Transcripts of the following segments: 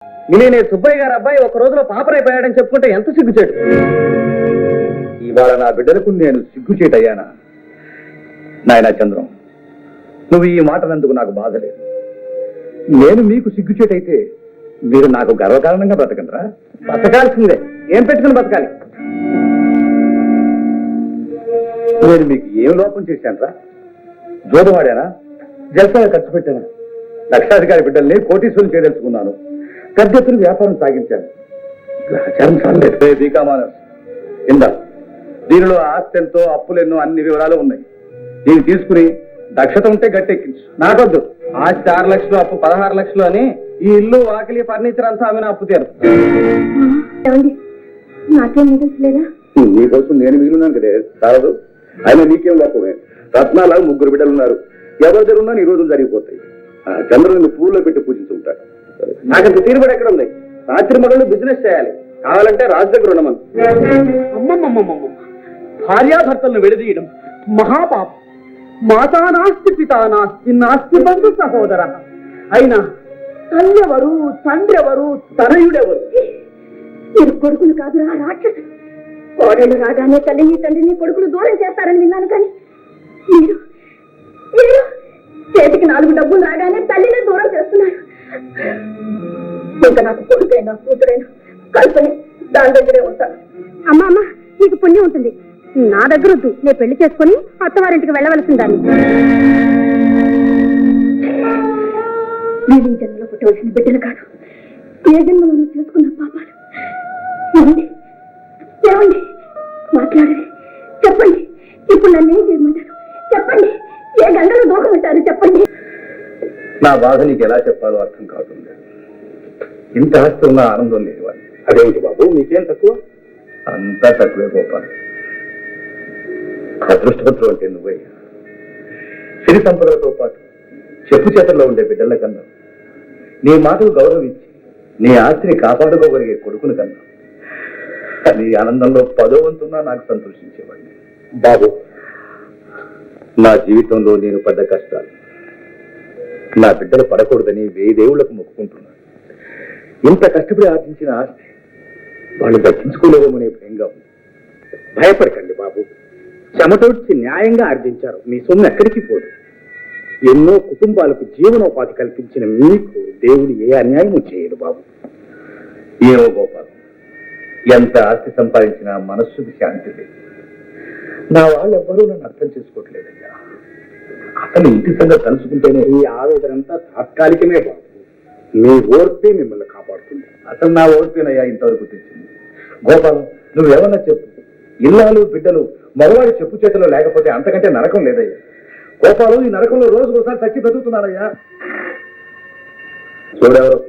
నేను సుబ్బయ్య గారు అబ్బాయి ఒక రోజులో పాపరైపోయాడని చెప్పుకుంటే ఎంత సిగ్గుచేటు. ఇవాళ నా బిడ్డలకు నేను సిగ్గుచేటయ్యానా? నాయనా చంద్రం, నువ్వు ఈ మాటనందుకు నాకు బాధ లేదు. నేను మీకు సిగ్గుచేటైతే మీరు నాకు గర్వకారణంగా బ్రతకండిరా. బతకాల్సిందే. ఏం పెట్టుకుని బతకాలి? నేను మీకు ఏం లోపం చేశానురా? జోదవాడానా? జల్సాగా ఖర్చు పెట్టానా? లక్షాధికారి బిడ్డల్ని కోటీశ్వరులు చేయదలుచుకున్నాను. పెద్ద ఎత్తున వ్యాపారం సాగించాను. ఆచారం చాలేదు. బీకామానస్ ఇందా, దీనిలో ఆస్తి ఎంతో, అప్పులెన్నో, అన్ని వివరాలు ఉన్నాయి. దీన్ని తీసుకుని దక్షత ఉంటే గట్టెక్కించు. నాకొద్దు. ఆస్తి 6 లక్షలు, అప్పు 16 లక్షలు అని ఈ ఇల్లు, వాకిలి, ఫర్నిచర్ అంతా ఆమె అప్పు తీరు. నాకేం మిగల్చలేదా? నీకోసం నేను మిగిలినాను కదే, చాలదు. ఆయన నీకేం లోపమే. రత్నాలకు 3 బిడ్డలు ఉన్నారు. ఎవరి దగ్గర ఉన్నా నీ రోజులు జరిగిపోతాయి. చంద్రుని పూల్లో పెట్టి పూజించుకుంటాడు. నాకంత తీరుబడి ఎక్కడ ఉంది? రాత్రి మగళ్ళు బిజినెస్ చేయాలి. కావాలంటే రాజు దగ్గర ఉండమని. అమ్మమ్మమ్మమ్మ, భార్యాభర్తలను విడదీయడం మహాపాపం. మాతా నాస్తి, పితా నాస్తి, నాస్తి బంధు సహోదర. అయినా తల్లెవరు, తండ్రెవరు, తనయుడెవరు? మీరు కొడుకులు కాదురా రాక్షసు. కోడళ్ళు రాగానే తల్లిని తండ్రిని కొడుకులు దూరం చేస్తారని విన్నాను. కానీ మీరు మీరు చేతికి 4 డబ్బులు రాగానే తల్లిని దూరం చేస్తున్నారు. ఇంకా నాకు కొడుకైనా కూతురైనా కల్పని దాని దగ్గరే ఉంటాను. అమ్మా అమ్మ, నీకు పుణ్యం ఉంటుంది. నా దగ్గర వద్దు. నేను పెళ్లి చేసుకుని అత్తవారింటికి వెళ్ళవలసిందాన్ని. నేను ఈ జన్మలో పుట్టవలసిన బిడ్డలు కాదు, ఏ జన్మలో చేసుకున్న పాపాలు. ఏమండి ఏమండి, మాట్లాడండి, చెప్పండి. ఇప్పుడు నన్ను ఏం చేయమంటారు? చెప్పండి. ఏ గంగలో దూకమంటారు? చెప్పండి. నా బాధ నీకు ఎలా చెప్పాలో అర్థం కాకుండా ఇంత ఆస్తి ఉన్న ఆనందం లేదు వాళ్ళు. అదేంటి బాబు, మీకేం తక్కువ? అంతా తక్కువే గోపాల్. అదృష్టపత్రులు అంటే నువ్వయ్యా. సిరి సంపదలతో పాటు చెప్పు చేతల్లో ఉండే బిడ్డల కన్నా, నీ మాటలు గౌరవించి నీ ఆస్తిని కాపాడుకోగలిగే కొడుకుని కన్నా, నీ ఆనందంలో 10వ వంతున్నా నాకు సంతోషించేవాడిని. బాబు, నా జీవితంలో నేను పడ్డ కష్టాలు నా బిడ్డలు పడకూడదని 1000 దేవుళ్లకు మొక్కుకుంటున్నాను. ఇంత కష్టపడి ఆర్జించిన ఆస్తి వాళ్ళు దక్కించుకోలేమనే భయంగా ఉంది. భయపడకండి బాబు. చెమటొచ్చి న్యాయంగా ఆర్జించారు. మీ సొమ్ము ఎక్కడికి పోదు. ఎన్నో కుటుంబాలకు జీవనోపాధి కల్పించిన మీకు దేవుడు ఏ అన్యాయము చేయడు బాబు. ఏమో గోపాల్, ఎంత ఆస్తి సంపాదించినా మనస్సుకి శాంతి లేదు. నా వాళ్ళెవ్వరూ నన్ను అర్థం చేసుకోవట్లేదయ్యా. అతను ఇంటి సంగతి తలుచుకుంటేనే ఈ ఆవేదనంతా తాత్కాలికమే బాబు. మీ ఓర్పే మిమ్మల్ని కాపాడుతుంది. అతను నా ఓర్పేనయ్యా ఇంతవరకు తెచ్చింది. గోపాలం, నువ్వేమన్నా చెప్పు. ఇల్లాలు బిడ్డలు మగవాడి చెప్పు చేతిలో లేకపోతే అంతకంటే నరకం లేదయ్యా. గోపాలం, ఈ నరకంలో రోజుకోసారి చచ్చి బతుకుతున్నానయ్యా. చూడెవరు?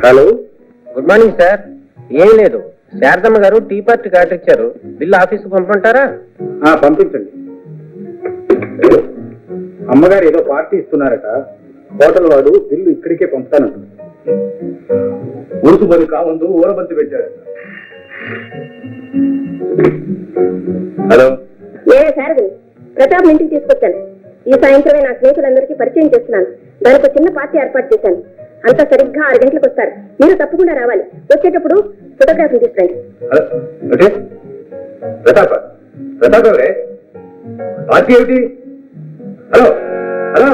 Hello, good morning sir. ఏం లేదు, శారదమ్మ గారు టీ పార్టీ కార్డు ఇచ్చారు. బిల్లు ఆఫీస్కి పంపమంటారా? పంపించండి. అమ్మగారు ఏదో పార్టీ ఇస్తున్నారట. హోటల్ వాడు బిల్లు ఇక్కడికే పంపుతానంట. ఉరుసు బలి కావందు ఊరబంతి పెట్టాడట. హలో. శారదని ప్రతాప్ ఇంటికి తీసుకొచ్చాను. ఈ సాయంత్రమే నా స్నేహితులందరికీ పరిచయం చేస్తున్నాను. దానికి చిన్న పార్టీ ఏర్పాటు చేశాను. అంతా సరిగ్గా 6 గంటలకు వస్తారు. మీరు తప్పకుండా రావాలి. వచ్చేటప్పుడు ఫోటోగ్రఫీ తీసుకురండి. ప్రతాప్ ప్రతాప్ ఎవరే? పార్టీ ఏమిటి? Hello hello.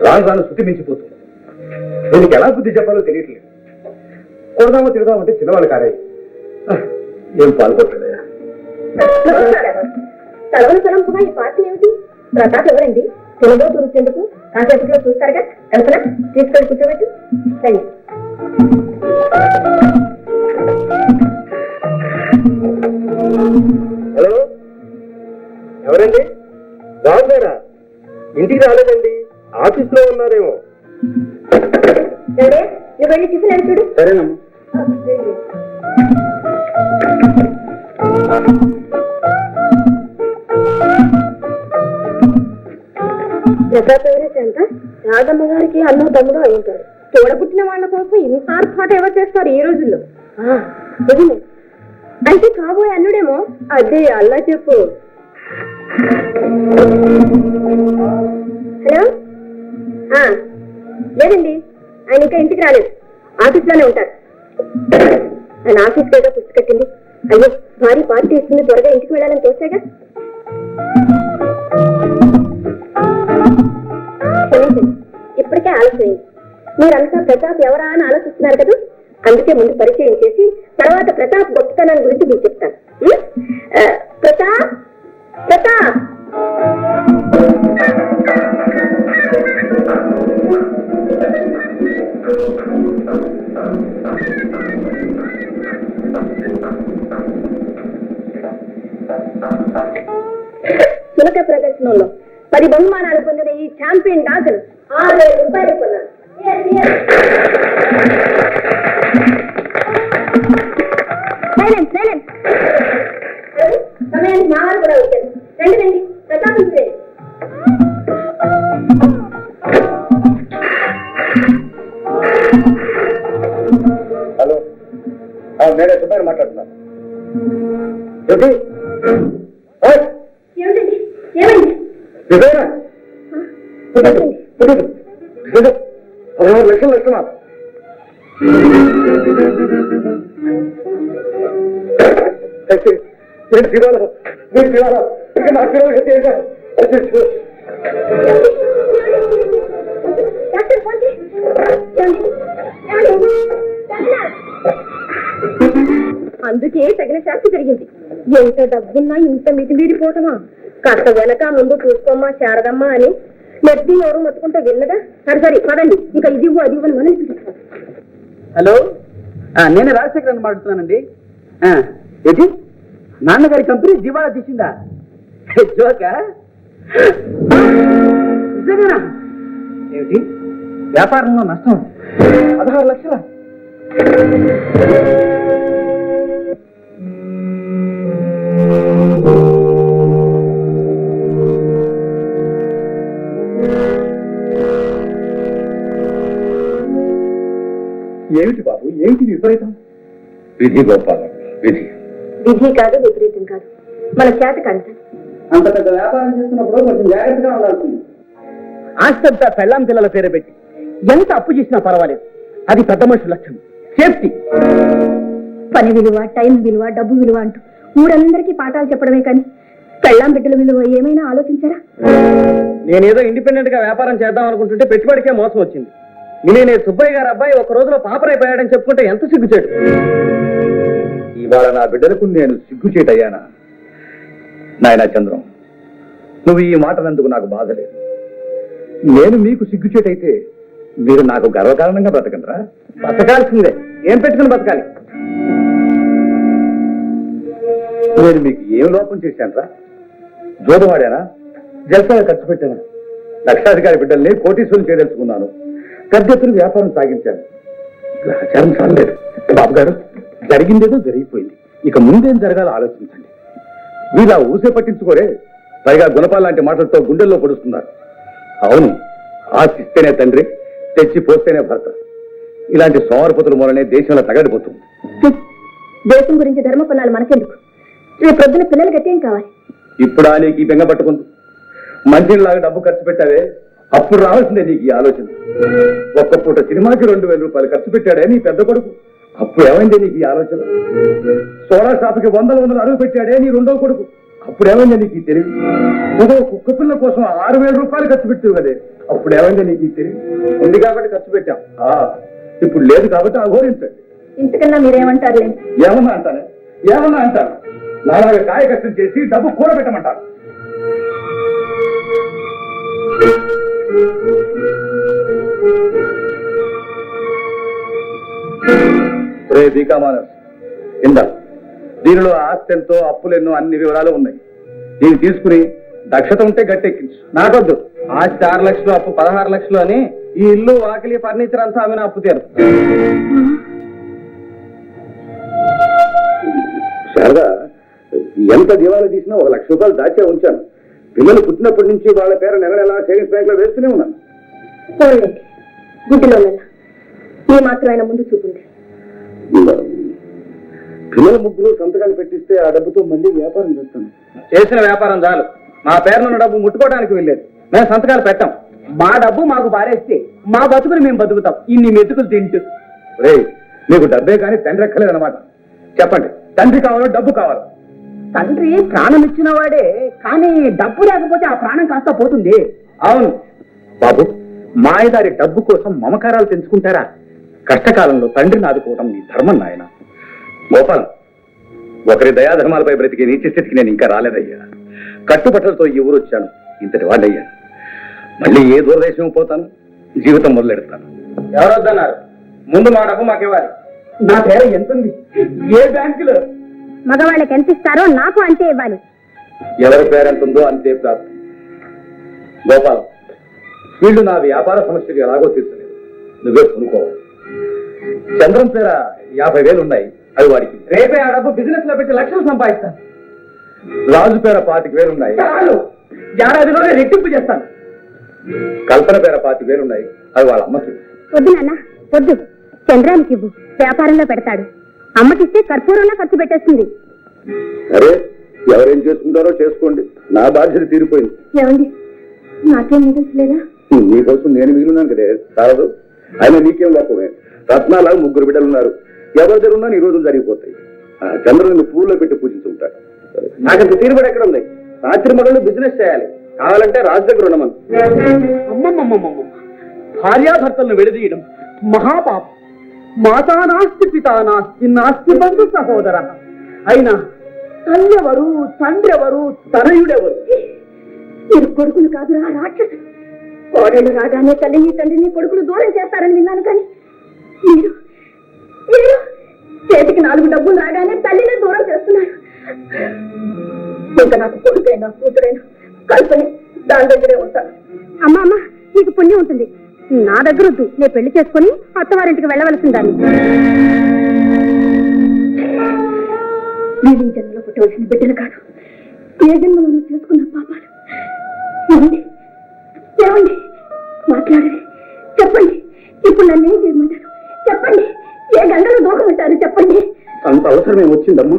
రాను రాను శృతి మించిపోతుంది. దీనికి ఎలా బుద్ధి చెప్పాలో తెలియట్లేదు. కొడదామో తిడదామంటే చిన్నవాళ్ళు కారాయి. ఏం పాల్గొట్టలేదా? తలవంతరంపుగా ఈ పార్టీ ఏమిటి? ప్రతాప్ ఎవరండి? తెలుగులో చూసేందుకు కాసేపట్లో చూస్తారుగా. కల్పన, తీసుకొని కూర్చోబెట్టు. రండి. హలో, ఎవరండి? రావు గారా? ఇంటికి రాలేదండి, ఆఫీస్ లో ఉన్నారేమో. నువ్వు వెళ్ళి టిఫిన్ చూడు. సరేనమ్మా. ప్రతాప్ ఎవరైతే అంట రాధమ్మ గారికి అన్నో తమ్ముడు అయి ఉంటాడు. తోడబుట్టిన వాళ్ళ కోసం ఇంత ఆర్పాటు ఎవరు చేస్తారు ఈ రోజుల్లో? అయితే కాబోయే అల్లుడేమో. అదే అల్లా చెప్పు. హలో లేదండి, ఆయన ఇంకా ఇంటికి రాలేదు, ఆఫీస్లోనే ఉంటారు. ఆయన ఆఫీస్కి ఏదో పుస్తకట్టింది. అయ్యో భారీ పార్టీ ఇస్తుంది, త్వరగా ఇంటికి వెళ్ళాలని తోచాగా. క్షమించండి, ఇప్పటికే ఆలస్యం. మీరంతా ప్రతాప్ ఎవరా అని ఆలోచిస్తున్నారు కదా, అందుకే ముందు పరిచయం చేసి తర్వాత ప్రతాప్ గొప్పతనాన్ని గురించి మీకు చెప్తాను. ప్రతాప్ ప్రతాప్ చిలక ప్రదర్శనలో 10 బహుమానాలు పొందిన ఈ ఛాంపియన్ డాక్టర్ 6,000 రూపాయలు కొన్నాను. సమయానికి మా వారు కూడా వచ్చారు. రండి రండి, ప్రతాప్ రండి. హలో, నేనే సుబ్బాయి మాట్లాడుతున్నాను. ఏమిటండి, ఏమైంది? 16 లక్షలు ఇస్తున్నారు. అందుకే తగిన శాస్తి జరిగింది. ఎంత డబ్బున్నా ఇంత మితిమీరిపోవటమా? కాస్త వెనక ముందు చూసుకోమ్మా శారదమ్మా అని నెత్తి ఎవరు మొత్తుకుంటే విన్నదా? సరే పదండి, ఇక ఇది అది ఇవ్వని మనం చూపిస్తాం. హలో, నేను రాజశేఖర్ మాట్లాడుతున్నానండి. ఏంటి, నాన్నగారి కంపెనీ దివాళా తీసిందా? జోకా? నిజంగానా? ఏమిటి, వ్యాపారంలో నష్టం 16 లక్షల? ఏమిటి బాబు, ఏమిటి విపరీతం? విధి గోపాలం, విధి. విధి కాదు, విపరీతం కాదు, మన చేత కంట. అంత పెద్ద వ్యాపారం చేస్తున్నప్పుడు కొంచెం జాగ్రత్తగా ఉండాల్సింది. ఆస్తంతా పెళ్ళాం పిల్లల పేరు పెట్టి ఎంత అప్పు చేసినా పర్వాలేదు, అది పెద్ద మనుషుల లక్ష్యం. సేఫ్టీ. పని విలువ, టైం విలువ, డబ్బు విలువ అంటూ ఊరందరికీ పాఠాలు చెప్పడమే కానీ పెళ్ళాం బిడ్డల విలువ ఏమైనా ఆలోచించారా? నేనేదో ఇండిపెండెంట్ గా వ్యాపారం చేద్దాం అనుకుంటుంటే పెట్టుబడికే మోసం వచ్చింది. నేను సుబ్బయ్య గారు అబ్బాయి ఒక రోజులో పాపరైపోయాడని చెప్పుకుంటే ఎంత సిగ్గుచేటు. ఇవాళ నా బిడ్డలకు నేను సిగ్గుచేటయ్యానా? నాయనా చంద్రం, నువ్వు ఈ మాటనందుకు నాకు బాధ లేదు. నేను మీకు సిగ్గుచేటైతే మీరు నాకు గర్వకారణంగా బ్రతకండిరా. బతకాల్సిందే, ఏం పెట్టుకుని బతకాలి? నేను మీకు ఏం లోపం చేశానురా? జోదవాడానా? జల్సాగా ఖర్చు పెట్టాను. లక్షాధికారి బిడ్డల్ని కోటీశ్వరులు చేయదలుచుకున్నాను. పెద్ద ఎత్తున వ్యాపారం సాగించాను. ఆచారం చాలలేదు. బాబు గారు, జరిగిందేదో జరిగిపోయింది, ఇక ముందేం జరగాలో ఆలోచించండి. వీళ్ళ ఊసే పట్టించుకోరే, పైగా గుణపాల లాంటి మాటలతో గుండెల్లో పొడుస్తున్నారు. అవును, ఆశిస్తేనే తండ్రి, తెచ్చి పోస్తేనే భర్త. ఇలాంటి సోమరపతుల మూలనే దేశంలో తగడిపోతుంది. దేశం గురించి ధర్మపన్నాలు మనకెందుకు? రేపు పొద్దున పిల్లలకి గతేం కావాలి? ఇప్పుడు నీకు ఈ బెంగ పట్టుకుంది. మంచిలాగా డబ్బు ఖర్చు పెట్టావే, అప్పుడు రావాల్సిందే నీకు ఈ ఆలోచన. ఒక్క పూట సినిమాకి 2,000 రూపాయలు ఖర్చు పెట్టాడే నీ పెద్ద కొడుకు, అప్పుడు ఏమైందే నీకు ఈ ఆలోచన? సోడా షాపుకి 100 అడుగు పెట్టాడే నీ రెండో కొడుకు, అప్పుడు ఏమైందే నీకు ఈ తెలివి? ఏదో కుక్క పిల్ల కోసం 6,000 రూపాయలు ఖర్చు పెట్టావు కదే, అప్పుడు ఏమైందే నీకు ఈ తెలివి? ఉంది కాబట్టి ఖర్చు పెట్టాం, ఇప్పుడు లేదు కాబట్టి అఘోరించండి. ఇంతకన్నా మీరేమంటారు? ఏమన్నా అంటాను, నాలాగా కాయ కష్టం చేసి డబ్బు కూడబెట్టమంటారు. రే బీకామానస్, ఇందా దీనిలో ఆస్తి ఎంతో, అప్పులెన్నో, అన్ని వివరాలు ఉన్నాయి. దీన్ని తీసుకుని దక్షత ఉంటే గట్టెక్కించు. నాకొద్దు, ఆస్తి 6 లక్షలు, అప్పు 16 లక్షలు అని ఈ ఇల్లు, వాకిలి, ఫర్నిచర్ అంతా ఆమె అప్పు తీరు. శారదా, ఎంత దీవాలు తీసినా 1 లక్ష రూపాయలు దాచే ఉంచాను. పిల్లలు పుట్టినప్పటి నుంచి వాళ్ళ పేరు నెలలా సేవింగ్స్ బ్యాంక్ లో వేస్తూనే ఉన్నాను. గుడ్డిలో ఈ మాత్రం ఆయన ముందు చూపుంది. పిల్లల ముగ్గురు సంతకాలు పెట్టిస్తే ఆ డబ్బుతో మళ్ళీ వ్యాపారం చేస్తాను. చేసిన వ్యాపారం చాలు, మా పేరునున్న డబ్బు ముట్టుకోవడానికి వెళ్ళేది. మేము సంతకాలు పెట్టాం. మా డబ్బు మాకు పారేస్తే మా బతుకుని మేము బతుకుతాం ఇన్ని మెతుకులు తింటూ. నీకు డబ్బే కానీ తండ్రి ఎక్కలేదన్నమాట. చెప్పండి, తండ్రి కావాలో డబ్బు కావాలో? తండ్రి ప్రాణం ఇచ్చిన వాడే, కానీ డబ్బు లేకపోతే ఆ ప్రాణం కాస్త పోతుంది. అవును బాబు, మాయదారి డబ్బు కోసం మమకారాలు తెంచుకుంటారా? కష్టకాలంలో తండ్రిని ఆదుకోవటం మీ ధర్మం నాయన. గోపాలం, ఒకరి దయాధర్మాలపై బ్రతికే నీచ స్థితికి నేను ఇంకా రాలేదయ్యా. కట్టుబట్టలతో ఈ ఊరు వచ్చాను, ఇంతటి వాడయ్యా. మళ్ళీ ఏ దూరదేశం పోతాను, జీవితం మొదలెడతాను. ఎవరొద్దన్నారు? ముందు మా డబ్బు మాకు ఇవ్వాలి. నా పేరు ఎంతుంది? ఏ బ్యాంకులో? మగవాళ్ళకి ఎంత ఇస్తారో నాకు అంతే ఇవ్వాలి. ఎవరి పేరెంతుందో అంతే ప్రాప్తి. గోపాలం, వీళ్ళు నా వ్యాపార సమస్యలు ఎలాగో తీర్చలేదు, నువ్వే కొనుక్కోవాలి. చంద్రం పేర 50,000 ఉన్నాయి, అవి వాడికి. రేపే ఆ డబ్బు బిజినెస్ లో పెట్టి లక్షలు సంపాదిస్తాను. రాజు పేర 25,000 ఉన్నాయి, చాలు, ఏడాదిలోనే రెట్టింపు చేస్తాను. కల్పన పేర 25,000 ఉన్నాయి, అవి వాళ్ళ అమ్మకి. వద్దు నాన్న, వద్దు. చంద్రానికి ఇవ్వు, వ్యాపారంలో పెడతాడు. అమ్మకిస్తే కర్పూరంలో ఖర్చు పెట్టేస్తుంది. సరే, ఎవరేం చేసుకుంటారో చేసుకోండి, నా బాధ్యత తీరిపోయింది. ఏమండి, నాకేం మిగిల్చలేదా? నీకోసం నేను మిగిలినాను కదే, చాలదు. ఆయన నీకేం లోపమే. రత్నాల 3 బిడ్డలు ఉన్నారు, ఎవరి దగ్గర ఉన్నా నీ రోజులు జరిగిపోతాయి. చంద్రుని పూల్లో పెట్టి పూజించుకుంటాడు. నాకంత తీరుబడి ఎక్కడ ఉంది? రాత్రి మగళ్ళు బిజినెస్ చేయాలి, కావాలంటే రాజు దగ్గర ఉండమని. అమ్మమ్మమ్మమ్మ, భార్యాభర్తలను విడదీయడం మహాపాపం. మాతా నాస్తి, పితా నాస్తి, నాస్తి బంధు సహోదర. అయినా తల్లెవరు, తండ్రెవరు, తనయుడెవరు? మీరు కొడుకులు కాదురా రాక్షసు. కోడళ్ళు రాగానే తల్లిని తండ్రిని కొడుకులు దూరం చేస్తారని విన్నాను, కానీ మీరు మీరు చేతికి 4 డబ్బులు రాగానే తల్లిని దూరం చేస్తున్నారు. ఇంకా నాకు కొడుకైనా కూతురైనా కల్పనే, దాని దగ్గరే ఉంటాను. అమ్మా అమ్మా, నీకు పుణ్యం ఉంటుంది. నా దగ్గర వద్దు, నేను పెళ్లి చేసుకుని అత్తవారింటికి వెళ్ళవలసిందాన్ని. వీళ్ళ జన్మలో పుట్టవలసిన బిడ్డలు కాదు, ఏ జన్మలో చేసుకున్న పాపాలు. ఏమండి, ఏమండి, మాట్లాడండి, చెప్పండి. ఇప్పుడు నన్ను ఏం చేయమంటారు? చెప్పండి. ఏ గంగలో దూకమంటారు? చెప్పండి. అంత అవసరమే వచ్చిందమ్మా.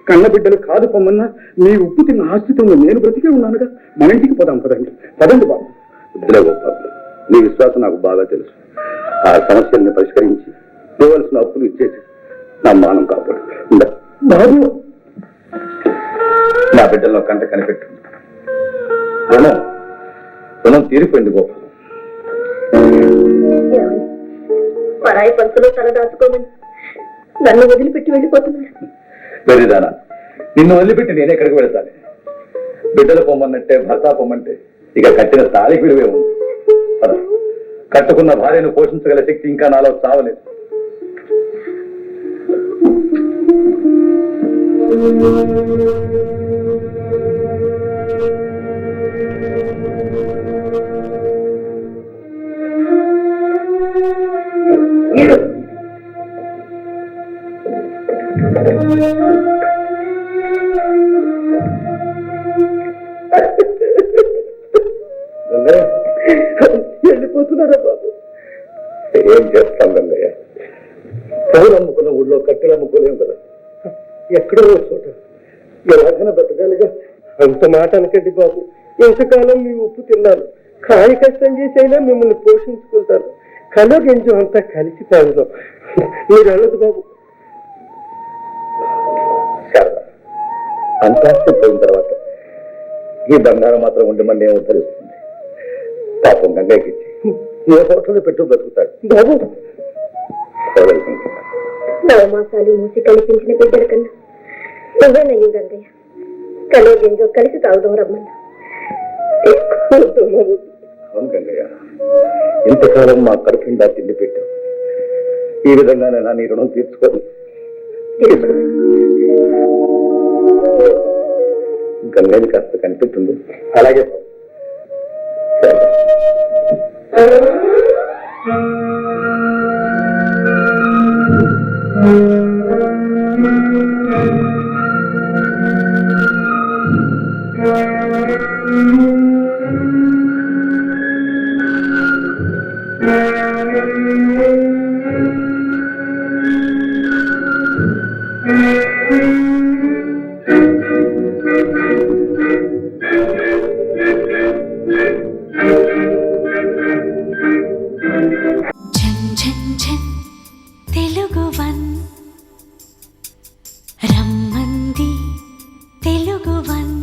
కన్న బిడ్డలు కాదు పొమ్మన్నా మీ ఉప్పు తిన్న ఆస్తితో నేను బ్రతికే ఉన్నానుగా. మన ఇంటికి పోదాం, పదండి. పదండి బాబు. వద్దులే గోపాల్, నీ విశ్వాసం నాకు బాగా తెలుసు. ఆ సమస్యల్ని పరిష్కరించి ఇవ్వవలసిన అప్పులు ఇచ్చేసి నా మానం కాపాడు. బాబు, నా బిడ్డల్లో కంట కనిపెట్టు. రుణం తీరిపోయింది గోపాల్. పరాయి పంతులు తల దాచుకోమని నన్ను వదిలిపెట్టి వెళ్ళిపోతున్నారు. వెర్రిదానా, నిన్ను వదిలిపెట్టి నేను ఎక్కడికి వెళతాను? బిడ్డలు పొమ్మన్నట్టే భర్త పొమ్మంటే ఇక కట్టిన తాళికి విలువే ఉంది. కట్టుకున్న భార్యను పోషించగల శక్తి ఇంకా నాలో చావలేదు. వెళ్ళిపోతున్నారా బాబు? ఏం చేస్తాం గంగయ్య, పౌలు అమ్ముకున్న ఊళ్ళో కట్టెలు అమ్ముకోలేం కదా. ఎక్కడో చోట ఎలాగైనా బ్రతకాలిగా. అంత మాట అనకండి బాబు. ఎంతకాలం మీ ఉప్పు తిన్నాను, కాయ కష్టం చేసైనా మిమ్మల్ని పోషించుకుంటాను. కలో గెంజు అంతా కలిసి తాగుదాం. మీరు వెళ్ళదు బాబు. శారదా, అంతాస్తి పోయిన తర్వాత ఈ బంగారం మాత్రం ఉండమని నేను ఉద్ధరిస్తుంది. పాపం గంగయ్యకి ఏ హోటల్లో పెట్టు బ్రతుకుతాడు బాబు. నవమాసాలు మూసి కనిపించిన బిడ్డల కన్నా నువ్వేనయ్యూ గంగయ్య. కలో గింజో కలిసి తాగుదాం రమ్మన్నా. అవును గంగయ్య, ఇంతకాలం మా కడుపుండా తిండి పెట్టావు. ఈ విధంగానే నా నీ రుణం తీర్చుకోను. గంగయ్యని కాస్త కనిపెట్టుంది. అలాగే వన్